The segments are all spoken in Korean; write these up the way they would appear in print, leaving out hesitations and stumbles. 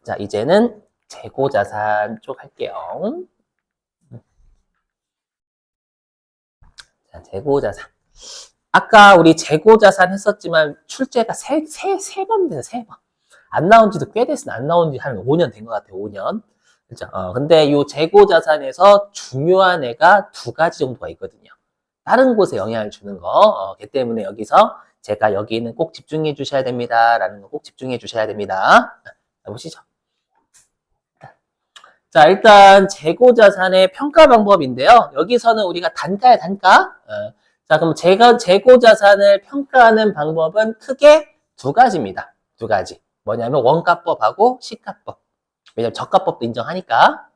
자, 이제는 재고자산 쪽 할게요. 자, 재고자산. 아까 우리 재고자산 했었지만 출제가 세 번 됐어요, 세 번. 안 나온 지도 꽤 됐어요. 안 나온 지 한 5년 된 것 같아요, 5년. 그죠? 근데 이 재고자산에서 중요한 애가 두 가지 정도가 있거든요. 다른 곳에 영향을 주는 거. 그 때문에 여기서 제가 여기는 꼭 집중해 주셔야 됩니다. 라는 거 꼭 집중해 주셔야 됩니다. 자, 보시죠. 자, 일단 재고자산의 평가 방법인데요. 여기서는 우리가 단가야, 단가. 자, 그럼 재고자산을 평가하는 방법은 크게 두 가지입니다. 두 가지. 뭐냐면 원가법하고 시가법. 왜냐면 저가법도 인정하니까.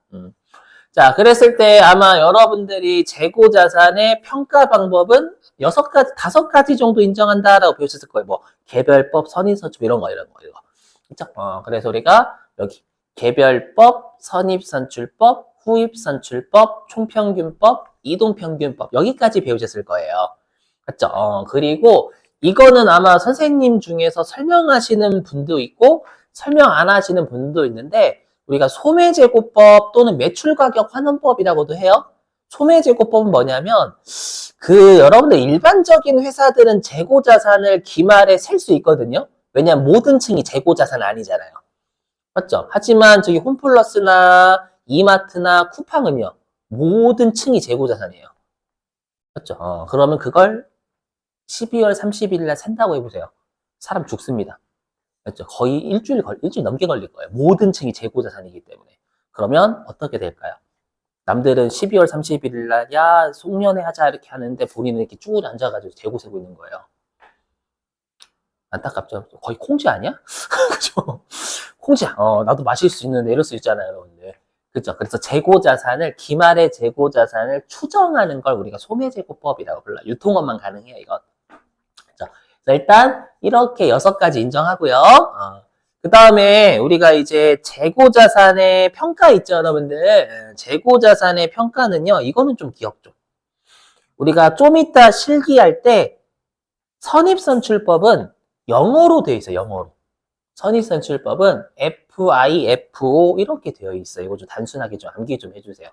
자, 그랬을 때 아마 여러분들이 재고자산의 평가 방법은 6가지, 5가지 정도 인정한다라고 배우셨을 거예요. 뭐, 개별법, 선인선출, 이런 거. 그쵸? 그래서 우리가 여기 개별법, 선입선출법, 후입선출법, 총평균법, 이동평균법 여기까지 배우셨을 거예요. 맞죠? 그리고 이거는 아마 선생님 중에서 설명하시는 분도 있고 설명 안 하시는 분도 있는데 우리가 소매제고법 또는 매출가격 환원법이라고도 해요. 소매제고법은 뭐냐면 여러분들 일반적인 회사들은 재고자산을 기말에 셀 수 있거든요. 왜냐하면 모든 층이 재고자산 아니잖아요. 맞죠? 하지만 저기 홈플러스나 이마트나 쿠팡은요. 모든 층이 재고자산이에요. 맞죠? 그러면 그걸 12월 30일 날 산다고 해보세요. 사람 죽습니다. 맞죠? 거의 일주일 넘게 걸릴 거예요. 모든 층이 재고자산이기 때문에. 그러면 어떻게 될까요? 남들은 12월 31일 날, 야, 송년회 하자 이렇게 하는데 본인은 이렇게 쭈그려 앉아가지고 재고 세고 있는 거예요. 안타깝죠? 거의 콩쥐 아니야? 그죠? 콩쥐야. 나도 마실 수 있는데 이럴 수 있잖아요, 여러분들. 그죠? 그래서 재고자산을, 기말의 재고자산을 추정하는 걸 우리가 소매재고법이라고 불러요. 유통업만 가능해요, 이건. 그죠? 그래서 일단, 이렇게 6가지 인정하고요. 그 다음에 우리가 이제 재고자산의 평가 있죠, 여러분들. 재고자산의 평가는요, 이거는 좀 기억 좀. 우리가 좀 이따 실기할 때 선입선출법은 영어로 되어 있어요, 영어로. 선입선출법은 FIFO 이렇게 되어 있어요. 이거 좀 단순하게 좀 암기 좀 해주세요.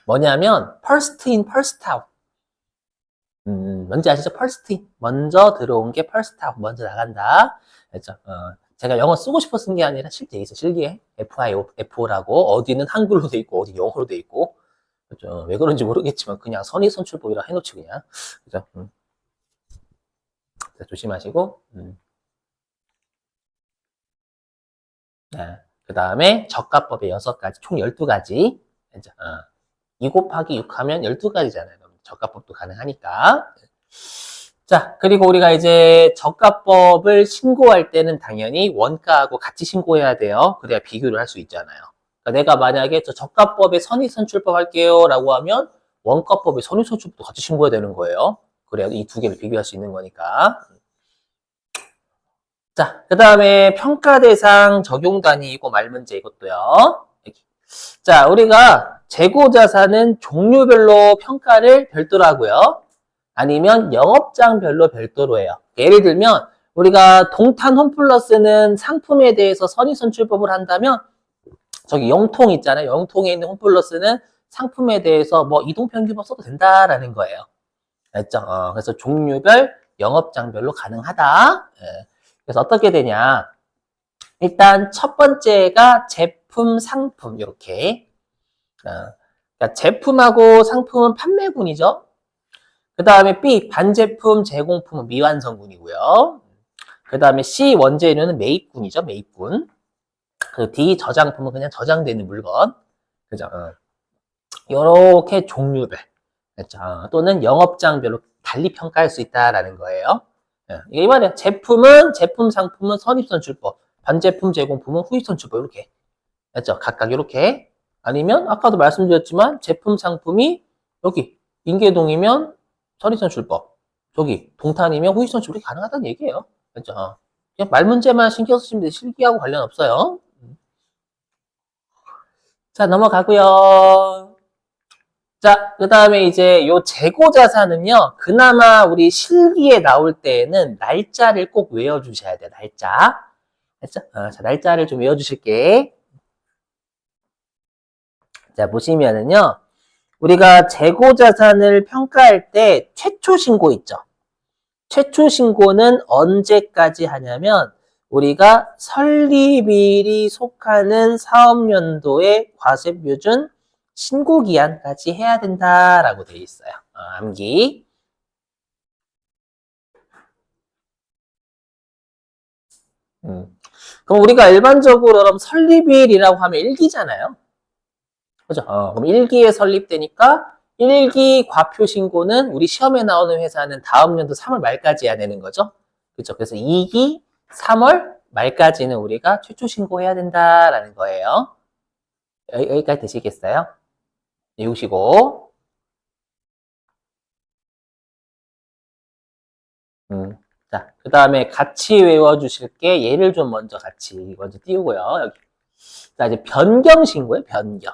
뭐냐면 first in, first out. 뭔지 아시죠? first in. 먼저 들어온 게 first out. 먼저 나간다. 그렇죠? 제가 영어 쓰고 싶어 쓴 게 아니라 실제 있어. 실기에 FIFO라고 어디는 한글로 돼 있고 어디 영어로 돼 있고. 그렇죠? 왜 그런지 모르겠지만 그냥 선입선출법이라 해놓지 그냥. 그죠? 자, 조심하시고. 네. 그 다음에 저가법의 6가지, 총 12가지. 2 곱하기 6 하면 12가지잖아요. 저가법도 가능하니까. 자, 그리고 우리가 이제 저가법을 신고할 때는 당연히 원가하고 같이 신고해야 돼요. 그래야 비교를 할 수 있잖아요. 그러니까 내가 만약에 저 저가법에 선입선출법 할게요 라고 하면 원가법에 선입선출법도 같이 신고해야 되는 거예요. 그래야 이 두 개를 비교할 수 있는 거니까. 자, 그 다음에 평가 대상 적용 단위이고 말 문제 이것도요. 자, 우리가 재고자산은 종류별로 평가를 별도로 하고요. 아니면 영업장별로 별도로 해요. 예를 들면 우리가 동탄 홈플러스는 상품에 대해서 선입선출법을 한다면 저기 영통 있잖아요. 영통에 있는 홈플러스는 상품에 대해서 뭐 이동평균법 써도 된다라는 거예요. 알죠? 그래서 종류별, 영업장별로 가능하다. 예. 그래서 어떻게 되냐. 일단 첫 번째가 제품, 상품 이렇게. 그러니까 제품하고 상품은 판매군이죠. 그 다음에 B 반제품, 제공품은 미완성군이고요. 그 다음에 C 원재료는 매입군이죠. 매입군. 그 D 저장품은 그냥 저장되는 물건. 그죠? 이렇게 종류별. 그렇죠? 또는 영업장별로 달리 평가할 수 있다라는 거예요. 이게 말이야. 제품, 상품은 선입선출법, 반제품, 제공품은 후입선출법 이렇게. 그렇죠? 각각 이렇게. 아니면 아까도 말씀드렸지만 제품, 상품이 여기 인계동이면 선입선출법, 저기 동탄이면 후입선출법이 가능하다는 얘기예요. 그렇죠? 그냥 말 문제만 신경 쓰시면 돼. 실기하고 관련 없어요. 자, 넘어가고요. 자, 그 다음에 이제 요 재고자산은요, 그나마 우리 실기에 나올 때에는 날짜를 꼭 외워주셔야 돼요, 날짜. 알죠? 자, 날짜를 좀 외워주실게. 자, 보시면은요, 우리가 재고자산을 평가할 때 최초 신고 있죠? 최초 신고는 언제까지 하냐면, 우리가 설립일이 속하는 사업연도의 과세표준 신고기한까지 해야 된다라고 되어 있어요. 암기. 그럼 우리가 일반적으로 그럼 설립일이라고 하면 일기잖아요. 그죠? 그럼 일기에 설립되니까 일기 과표 신고는 우리 시험에 나오는 회사는 다음 연도 3월 말까지 해야 되는 거죠. 그죠? 그래서 2기 3월 말까지는 우리가 최초 신고해야 된다라는 거예요. 여기까지 되시겠어요? 외우시고. 자, 그 다음에 같이 외워주실 게 예를 좀 먼저 같이 먼저 띄우고요. 여기. 자, 이제 변경 신고예요, 변경.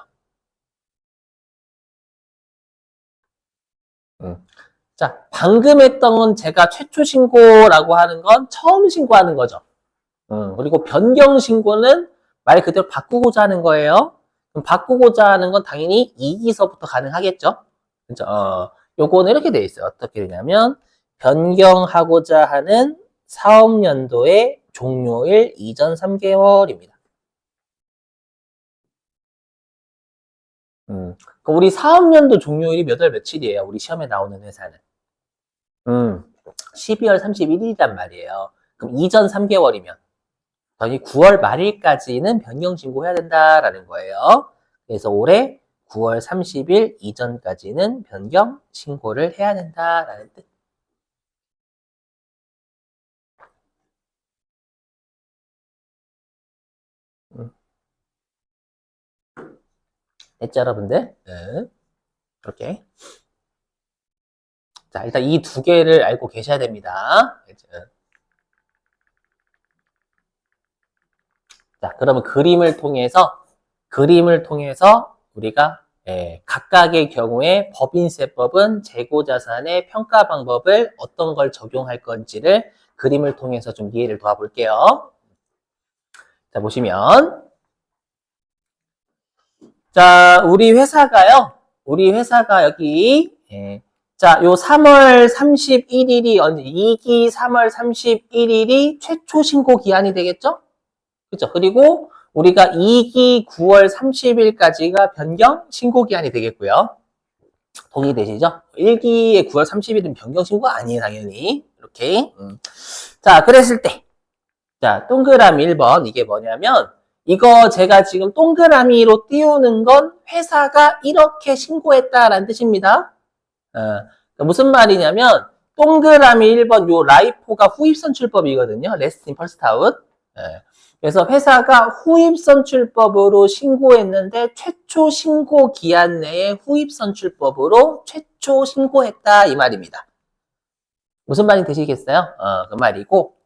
자, 방금 했던 건 제가 최초 신고라고 하는 건 처음 신고하는 거죠. 그리고 변경 신고는 말 그대로 바꾸고자 하는 거예요. 그럼 바꾸고자 하는 건 당연히 2기서부터 가능하겠죠. 그죠? 요거는 이렇게 돼 있어요. 어떻게 되냐면, 변경하고자 하는 사업연도의 종료일 이전 3개월입니다. 우리 사업연도 종료일이 몇 월 며칠이에요? 우리 시험에 나오는 회사는. 12월 31일이란 말이에요. 그럼 이전 3개월이면 거의 9월 말일까지는 변경 신고해야 된다라는 거예요. 그래서 올해 9월 30일 이전까지는 변경 신고를 해야 된다라는 뜻. 됐죠, 여러분들? 네. 이렇게. 자, 일단 이 두 개를 알고 계셔야 됩니다. 자, 그러면 그림을 통해서 우리가 각각의 경우에 법인세법은 재고자산의 평가 방법을 어떤 걸 적용할 건지를 그림을 통해서 좀 이해를 도와볼게요. 자, 보시면. 자, 우리 회사가 여기, 자, 요 3월 31일이 언제, 2기 3월 31일이 최초 신고 기한이 되겠죠? 그죠? 그리고 우리가 2기 9월 30일까지가 변경 신고 기한이 되겠고요. 동의되시죠? 1기의 9월 30일은 변경 신고가 아니에요, 당연히. 이렇게. 자, 그랬을 때. 자, 동그라미 1번. 이게 뭐냐면, 이거 제가 지금 동그라미로 띄우는 건 회사가 이렇게 신고했다라는 뜻입니다. 무슨 말이냐면, 동그라미 1번 요 라이포가 후입선출법이거든요. Last in first out. 그래서 회사가 후입선출법으로 신고했는데 최초 신고 기한 내에 후입선출법으로 최초 신고했다 이 말입니다. 무슨 말이 되시겠어요? 그 말이고.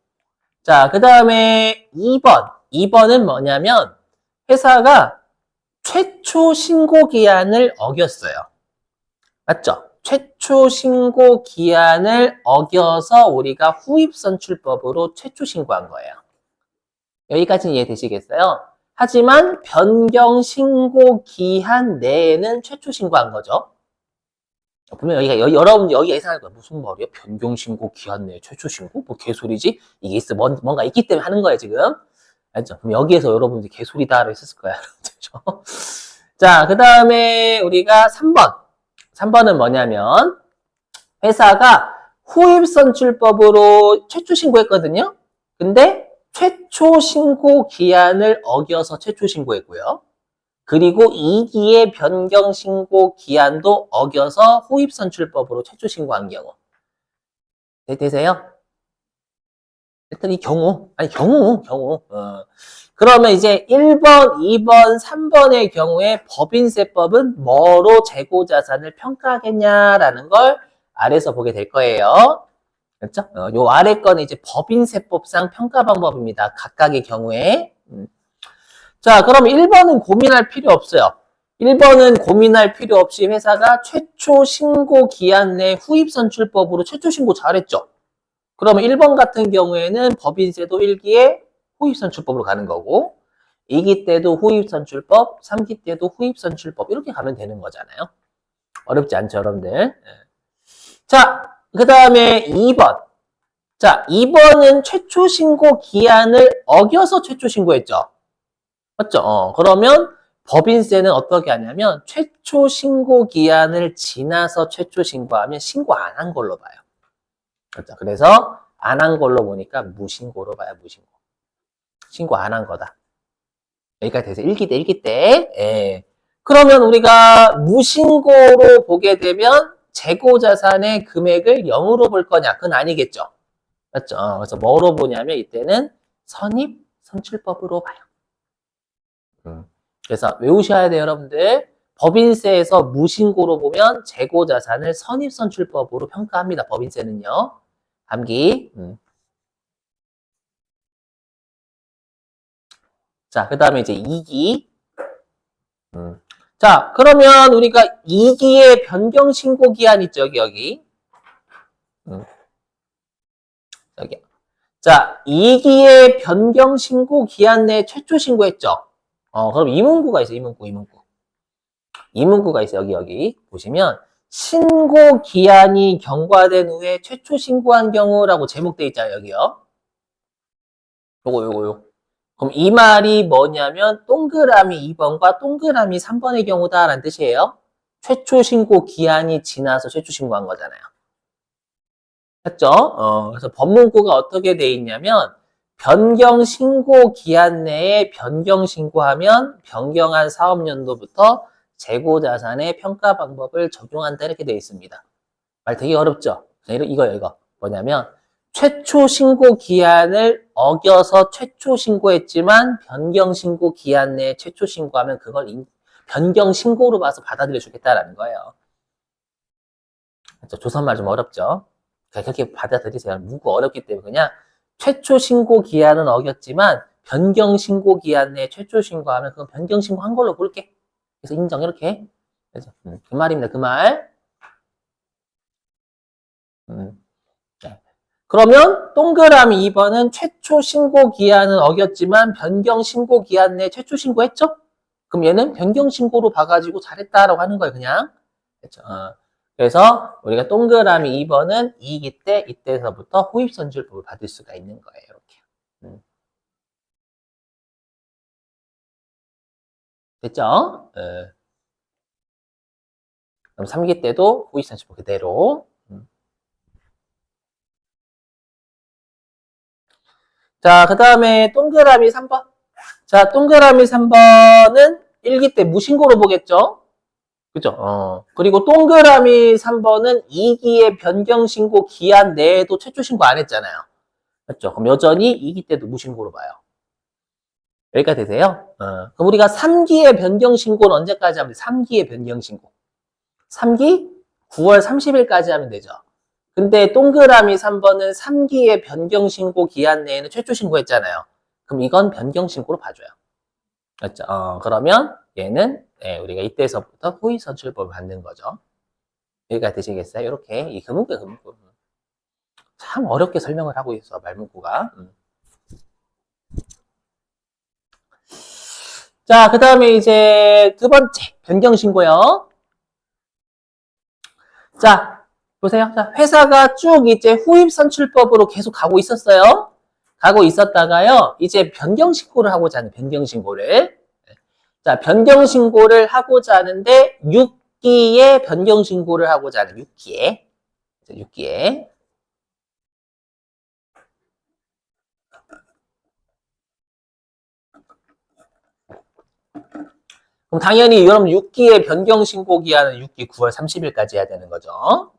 자, 그 다음에 2번. 2번은 뭐냐면 회사가 최초 신고 기한을 어겼어요. 맞죠? 최초 신고 기한을 어겨서 우리가 후입선출법으로 최초 신고한 거예요. 여기까지는 이해되시겠어요? 하지만 변경 신고 기한 내에는 최초 신고한 거죠. 분명 여러분 여기 예상할 거예요. 무슨 말이야? 변경 신고 기한 내에 최초 신고? 뭐 개소리지? 이게 있어. 뭔가 있기 때문에 하는 거예요, 지금. 알죠? 그럼 여기에서 여러분들이 개소리다라고 했을 거야. 그렇죠? 자, 그 다음에 우리가 3번. 3번은 뭐냐면 회사가 후입선출법으로 최초 신고했거든요. 근데 최초 신고 기한을 어겨서 최초 신고했고요. 그리고 2기의 변경 신고 기한도 어겨서 후입선출법으로 최초 신고한 경우. 되세요? 일단 이 경우. 그러면 이제 1번, 2번, 3번의 경우에 법인세법은 뭐로 재고자산을 평가하겠냐라는 걸 아래서 보게 될 거예요. 그렇죠? 요 아래 거는 이제 법인세법상 평가 방법입니다. 각각의 경우에. 자, 그럼 1번은 고민할 필요 없어요. 1번은 고민할 필요 없이 회사가 최초 신고 기한 내 후입 선출법으로 최초 신고 잘했죠. 그러면 1번 같은 경우에는 법인세도 1기에 후입 선출법으로 가는 거고 2기 때도 후입 선출법, 3기 때도 후입 선출법 이렇게 가면 되는 거잖아요. 어렵지 않죠, 여러분들. 자, 그 다음에 2번. 자, 2번은 최초 신고 기한을 어겨서 최초 신고했죠. 맞죠? 그러면 법인세는 어떻게 하냐면 최초 신고 기한을 지나서 최초 신고하면 신고 안 한 걸로 봐요. 그렇죠? 그래서 안 한 걸로 보니까 무신고로 봐요. 무신고. 신고 안 한 거다. 여기까지 돼서 1기 때 1기 때. 예. 그러면 우리가 무신고로 보게 되면 재고자산의 금액을 0으로 볼 거냐? 그건 아니겠죠. 맞죠? 그래서 뭐로 보냐면 이때는 선입 선출법으로 봐요. 그래서 외우셔야 돼요, 여러분들. 법인세에서 무신고로 보면 재고자산을 선입선출법으로 평가합니다. 법인세는요. 암기. 자, 그 다음에 이제 2기. 자, 그러면 우리가 2기의 변경신고 기한 있죠, 여기. 여기. 자, 2기의 변경신고 기한 내에 최초 신고했죠? 그럼 이문구가 있어요, 이문구. 이문구가 있어요, 여기. 보시면, 신고 기한이 경과된 후에 최초 신고한 경우라고 제목되어 있잖아요, 여기요. 요거. 그럼 이 말이 뭐냐면, 동그라미 2번과 동그라미 3번의 경우다라는 뜻이에요. 최초 신고 기한이 지나서 최초 신고한 거잖아요. 했죠? 그래서 법문구가 어떻게 돼 있냐면, 변경 신고 기한 내에 변경 신고하면 변경한 사업연도부터 재고자산의 평가 방법을 적용한다 이렇게 되어 있습니다. 말 되게 어렵죠? 이거 뭐냐면 최초 신고 기한을 어겨서 최초 신고했지만 변경 신고 기한 내에 최초 신고하면 그걸 변경 신고로 봐서 받아들여 주겠다라는 거예요. 그렇죠? 조선말 좀 어렵죠? 그렇게 받아들이세요. 문구 어렵기 때문에 그냥 최초 신고 기한은 어겼지만 변경 신고 기한 내에 최초 신고하면 그건 변경 신고한 걸로 볼게. 그래서 인정 이렇게. 그래서 그 말입니다. 그 말. 그러면 동그라미 2번은 최초 신고 기한은 어겼지만 변경 신고 기한 내에 최초 신고했죠? 그럼 얘는 변경 신고로 봐가지고 잘했다라고 하는 거예요. 그냥. 그렇죠? 그래서 우리가 동그라미 2번은 2기 때 이때서부터 후입선출법을 받을 수가 있는 거예요. 이렇게. 됐죠? 그럼 3기 때도 후입선출법 그대로. 자, 그 다음에 동그라미 3번. 자, 동그라미 3번은 1기 때 무신고로 보겠죠? 그죠? 그리고 동그라미 3번은 2기의 변경신고 기한 내에도 최초 신고 안 했잖아요. 맞죠? 그럼 여전히 2기 때도 무신고로 봐요. 여기까지 되세요? 그럼 우리가 3기의 변경신고는 언제까지 하면 돼? 3기의 변경신고. 3기? 9월 30일까지 하면 되죠. 근데 동그라미 3번은 3기의 변경신고 기한 내에는 최초 신고했잖아요. 그럼 이건 변경신고로 봐줘요. 맞죠? 그러면 얘는 우리가 이때서부터 후입선출법을 받는 거죠. 여기가 되시겠어요? 이렇게 이 금문구. 참 어렵게 설명을 하고 있어 말문구가. 자, 그 다음에 이제 두 번째 변경신고요. 자, 보세요. 자, 회사가 쭉 이제 후입선출법으로 계속 가고 있었어요. 가고 있었다가요, 이제 변경신고를 하고자 하는 변경신고를. 자, 변경신고를 하고자 하는데 6기에 변경신고를 하고자 하는 6기에. 6기에. 그럼 당연히 여러분 6기의 변경신고 기한은 6기 9월 30일까지 해야 되는 거죠.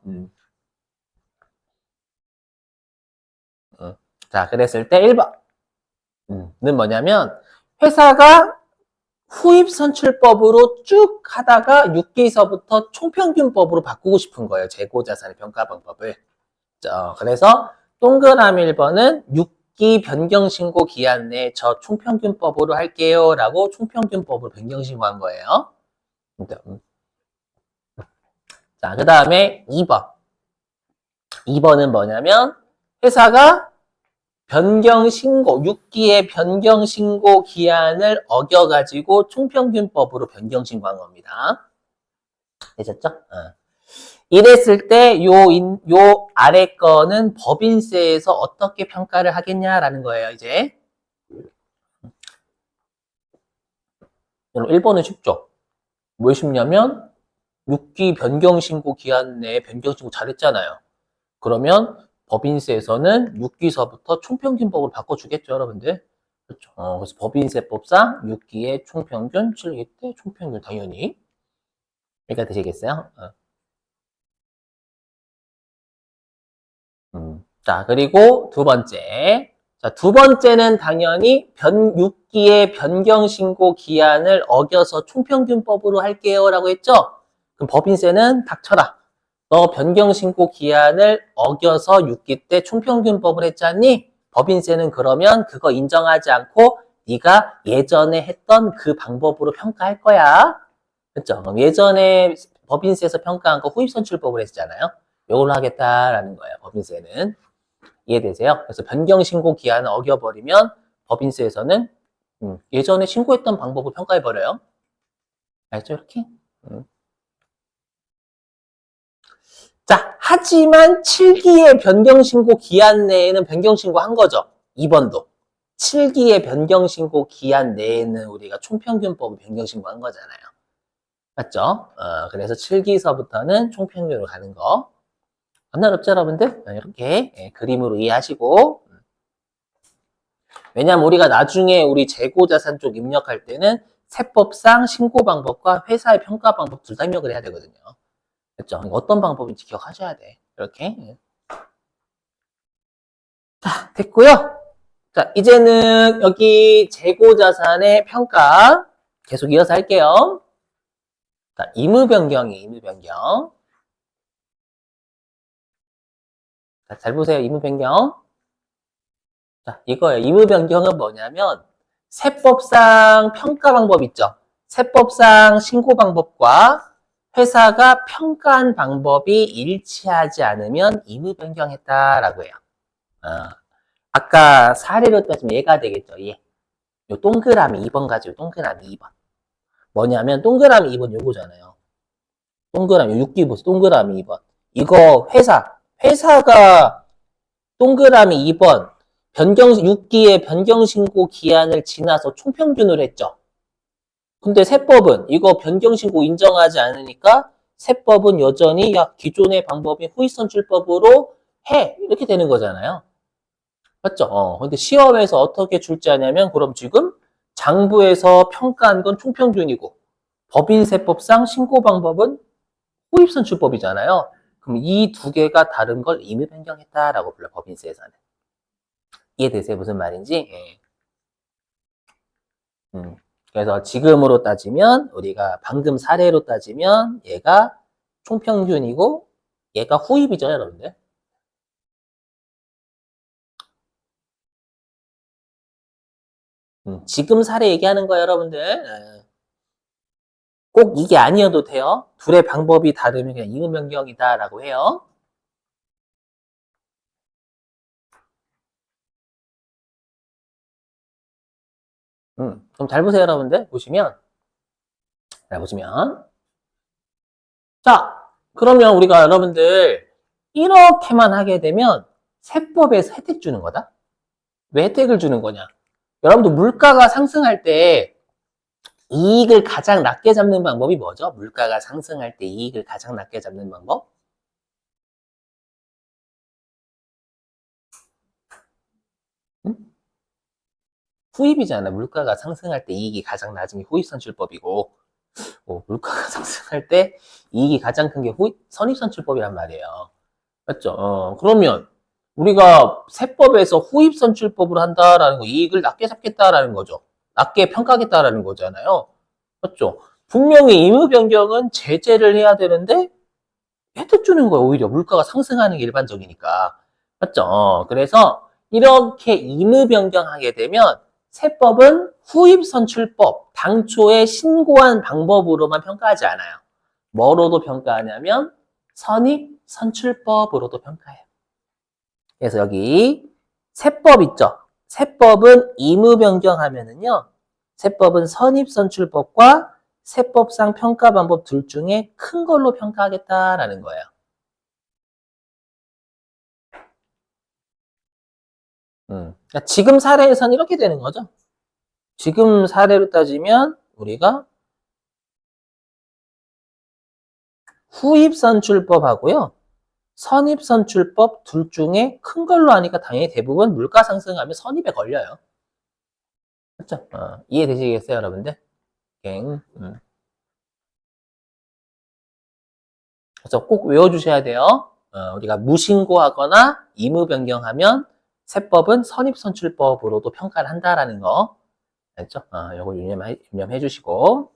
자, 그랬을 때 1번는 뭐냐면 회사가 후입선출법으로 쭉 하다가 6기서부터 총평균법으로 바꾸고 싶은 거예요. 재고자산의 평가 방법을. 그래서 동그라미 1번은 6기 변경신고 기한 내에 저 총평균법으로 할게요 라고 총평균법으로 변경신고한 거예요. 자, 그 다음에 2번. 2번은 뭐냐면, 회사가 변경신고, 6기의 변경신고 기한을 어겨가지고 총평균법으로 변경신고한 겁니다. 되셨죠? 이랬을 때, 요 아래 거는 법인세에서 어떻게 평가를 하겠냐라는 거예요, 이제. 1번은 쉽죠? 왜 쉽냐면, 6기 변경신고 기한 내에 변경신고 잘했잖아요. 그러면 법인세에서는 6기서부터 총평균법으로 바꿔주겠죠, 여러분들. 그렇죠. 그래서 법인세법상 6기의 총평균, 7기 때 총평균 당연히. 여기가 되시겠어요? 자, 그리고 두 번째. 자, 두 번째는 당연히 6기의 변경신고 기한을 어겨서 총평균법으로 할게요. 라고 했죠? 그럼 법인세는 닥쳐라. 너 변경신고 기한을 어겨서 6기 때 총평균법을 했잖니? 법인세는 그러면 그거 인정하지 않고 네가 예전에 했던 그 방법으로 평가할 거야. 그렇죠? 그럼 예전에 법인세에서 평가한 거 후입선출법을 했잖아요. 이걸로 하겠다라는 거예요. 법인세는. 이해되세요? 그래서 변경신고 기한을 어겨버리면 법인세에서는 예전에 신고했던 방법을 평가해버려요. 알죠? 이렇게? 자, 하지만 7기의 변경신고 기한 내에는 변경신고 한 거죠. 2번도. 7기의 변경신고 기한 내에는 우리가 총평균법을 변경신고 한 거잖아요. 맞죠? 그래서 7기서부터는 총평균으로 가는 거. 안 어렵죠, 여러분들? 이렇게 그림으로 이해하시고. 왜냐면 우리가 나중에 우리 재고자산 쪽 입력할 때는 세법상 신고 방법과 회사의 평가 방법 둘 다 입력을 해야 되거든요. 그렇죠? 어떤 방법인지 기억하셔야 돼. 이렇게. 자, 됐고요. 자, 이제는 여기 재고자산의 평가 계속 이어서 할게요. 자, 의무변경이에요, 의무변경. 자, 잘 보세요, 의무변경. 자, 이거예요. 의무변경은 뭐냐면 세법상 평가 방법 있죠? 세법상 신고 방법과 회사가 평가한 방법이 일치하지 않으면 의무변경했다라고 해요. 아까 사례로 따지면 얘가 되겠죠, 얘. 요 동그라미 2번 가지고 동그라미 2번. 뭐냐면 동그라미 2번 요거잖아요. 동그라미 6기 보세요. 동그라미 2번. 이거 회사가 동그라미 2번 6기의 변경신고 기한을 지나서 총평균을 했죠. 근데 세법은 이거 변경신고 인정하지 않으니까 세법은 여전히 야 기존의 방법이 후입선출법으로 해 이렇게 되는 거잖아요. 맞죠? 근데 시험에서 어떻게 출제하냐면 그럼 지금 장부에서 평가한 건 총평균이고 법인세법상 신고 방법은 후입선출법이잖아요. 그럼 이 두 개가 다른 걸 임의 변경했다라고 불러 법인세에서는. 이해되세요? 무슨 말인지? 예. 그래서 지금으로 따지면 우리가 방금 사례로 따지면 얘가 총평균이고 얘가 후입이죠, 여러분들. 지금 사례 얘기하는 거예요, 여러분들. 예. 꼭 이게 아니어도 돼요. 둘의 방법이 다르면 그냥 임의 변경이다라고 해요. 그럼 잘 보세요, 여러분들. 잘 보시면. 자, 그러면 우리가 여러분들 이렇게만 하게 되면 세법에서 혜택 주는 거다? 왜 혜택을 주는 거냐? 여러분들 물가가 상승할 때 이익을 가장 낮게 잡는 방법이 뭐죠? 물가가 상승할 때 이익을 가장 낮게 잡는 방법? 응? 후입이잖아. 물가가 상승할 때 이익이 가장 낮은 게 후입선출법이고 물가가 상승할 때 이익이 가장 큰 게 선입선출법이란 말이에요. 맞죠? 그러면 우리가 세법에서 후입선출법을 한다라는 거, 이익을 낮게 잡겠다라는 거죠. 낮게 평가하겠다라는 거잖아요. 맞죠? 분명히 의무변경은 제재를 해야 되는데 혜택 주는 거예요. 오히려 물가가 상승하는 게 일반적이니까. 맞죠? 그래서 이렇게 의무 변경하게 되면 세법은 후입선출법, 당초에 신고한 방법으로만 평가하지 않아요. 뭐로도 평가하냐면 선입선출법으로도 평가해요. 그래서 여기 세법 있죠? 세법은 의무 변경하면은요, 세법은 선입선출법과 세법상 평가 방법 둘 중에 큰 걸로 평가하겠다라는 거예요. 그러니까 지금 사례에서는 이렇게 되는 거죠. 지금 사례로 따지면 우리가 후입선출법하고요, 선입선출법 둘 중에 큰 걸로 하니까 당연히 대부분 물가 상승하면 선입에 걸려요. 그렇죠? 이해되시겠어요, 여러분들? 그래서 꼭 외워주셔야 돼요. 우리가 무신고하거나 의무 변경하면 세법은 선입선출법으로도 평가를 한다라는 거. 알죠? 요거 유념해 주시고.